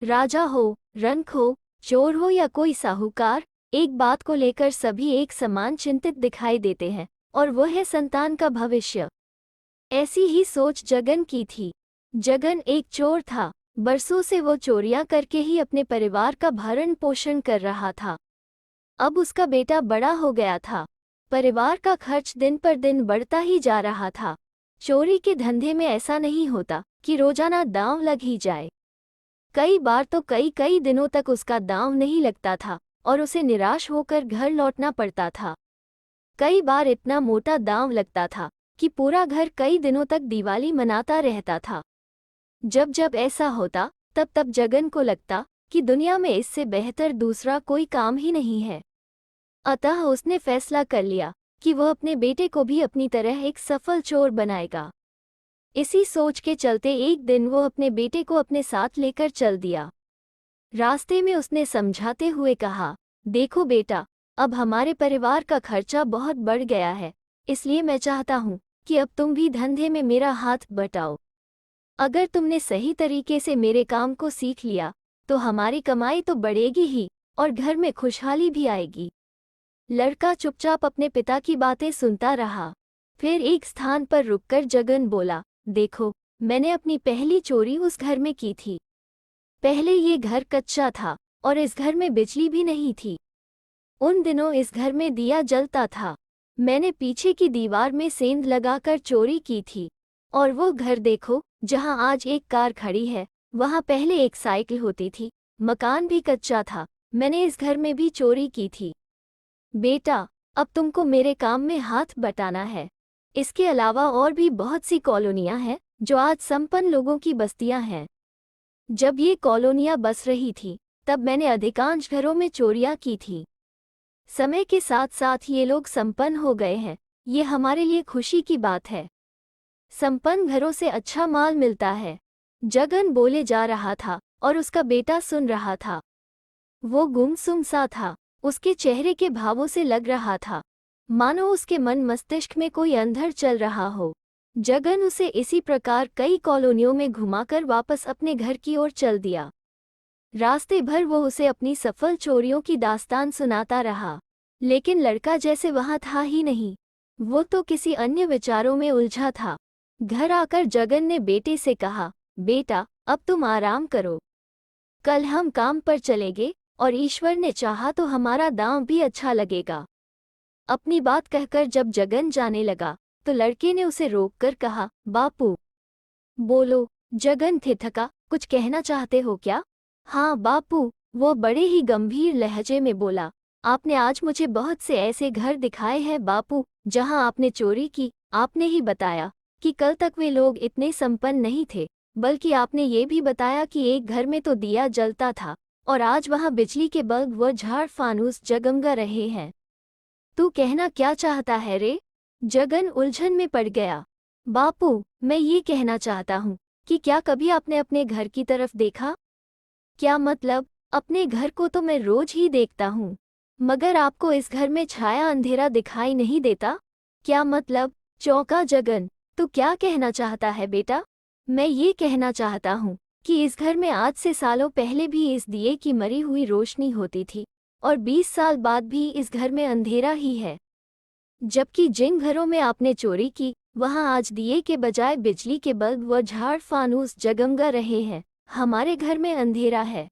राजा हो, रंक हो, चोर हो या कोई साहूकार, एक बात को लेकर सभी एक समान चिंतित दिखाई देते हैं, और वो है संतान का भविष्य। ऐसी ही सोच जगन की थी। जगन एक चोर था। बरसों से वो चोरियां करके ही अपने परिवार का भरण पोषण कर रहा था। अब उसका बेटा बड़ा हो गया था। परिवार का खर्च दिन पर दिन बढ़ता ही जा रहा था। चोरी के धंधे में ऐसा नहीं होता कि रोजाना दांव लग ही जाए। कई बार तो कई दिनों तक उसका दांव नहीं लगता था और उसे निराश होकर घर लौटना पड़ता था। कई बार इतना मोटा दांव लगता था कि पूरा घर कई दिनों तक दिवाली मनाता रहता था। जब जब ऐसा होता तब तब जगन को लगता कि दुनिया में इससे बेहतर दूसरा कोई काम ही नहीं है। अतः उसने फैसला कर लिया कि वह अपने बेटे को भी अपनी तरह एक सफल चोर बनाएगा। इसी सोच के चलते एक दिन वो अपने बेटे को अपने साथ लेकर चल दिया। रास्ते में उसने समझाते हुए कहा, देखो बेटा, अब हमारे परिवार का खर्चा बहुत बढ़ गया है, इसलिए मैं चाहता हूँ कि अब तुम भी धंधे में मेरा हाथ बटाओ। अगर तुमने सही तरीके से मेरे काम को सीख लिया तो हमारी कमाई तो बढ़ेगी ही और घर में खुशहाली भी आएगी। लड़का चुपचाप अपने पिता की बातें सुनता रहा। फिर एक स्थान पर रुककर जगन बोला, देखो, मैंने अपनी पहली चोरी उस घर में की थी। पहले ये घर कच्चा था और इस घर में बिजली भी नहीं थी। उन दिनों इस घर में दिया जलता था। मैंने पीछे की दीवार में सेंध लगाकर चोरी की थी। और वो घर देखो, जहां आज एक कार खड़ी है, वहां पहले एक साइकिल होती थी। मकान भी कच्चा था। मैंने इस घर में भी चोरी की थी। बेटा, अब तुमको मेरे काम में हाथ बटाना है। इसके अलावा और भी बहुत सी कॉलोनियां हैं जो आज संपन्न लोगों की बस्तियां हैं। जब ये कॉलोनियां बस रही थी तब मैंने अधिकांश घरों में चोरियां की थी। समय के साथ साथ ये लोग संपन्न हो गए हैं। ये हमारे लिए खुशी की बात है। संपन्न घरों से अच्छा माल मिलता है। जगन बोले जा रहा था और उसका बेटा सुन रहा था। वो गुमसुम सा था। उसके चेहरे के भावों से लग रहा था मानो उसके मन मस्तिष्क में कोई अंधर चल रहा हो। जगन उसे इसी प्रकार कई कॉलोनियों में घुमाकर वापस अपने घर की ओर चल दिया। रास्ते भर वो उसे अपनी सफल चोरियों की दास्तान सुनाता रहा, लेकिन लड़का जैसे वहां था ही नहीं। वो तो किसी अन्य विचारों में उलझा था। घर आकर जगन ने बेटे से कहा, बेटा, अब तुम आराम करो। कल हम काम पर चलेंगे और ईश्वर ने चाहा तो हमारा दांव भी अच्छा लगेगा। अपनी बात कहकर जब जगन जाने लगा तो लड़के ने उसे रोककर कहा, बापू। बोलो। जगन थिठका, कुछ कहना चाहते हो क्या? हाँ बापू, वो बड़े ही गंभीर लहजे में बोला, आपने आज मुझे बहुत से ऐसे घर दिखाए हैं बापू जहां आपने चोरी की। आपने ही बताया कि कल तक वे लोग इतने संपन्न नहीं थे, बल्कि आपने ये भी बताया कि एक घर में तो दिया जलता था और आज वहां बिजली के बल्ब व झाड़ फानूस जगमगा रहे हैं। तू कहना क्या चाहता है रे? जगन उलझन में पड़ गया। बापू, मैं ये कहना चाहता हूँ कि क्या कभी आपने अपने घर की तरफ देखा? क्या मतलब? अपने घर को तो मैं रोज ही देखता हूँ, मगर आपको इस घर में छाया अंधेरा दिखाई नहीं देता? क्या मतलब? चौंका जगन। तू क्या कहना चाहता है बेटा? मैं ये कहना चाहता हूँ कि इस घर में आज से सालों पहले भी इस दिए की मरी हुई रोशनी होती थी और 20 साल बाद भी इस घर में अंधेरा ही है। जबकि जिन घरों में आपने चोरी की वहां आज दिए के बजाय बिजली के बल्ब व झाड़ फानूस जगमगा रहे हैं। हमारे घर में अंधेरा है।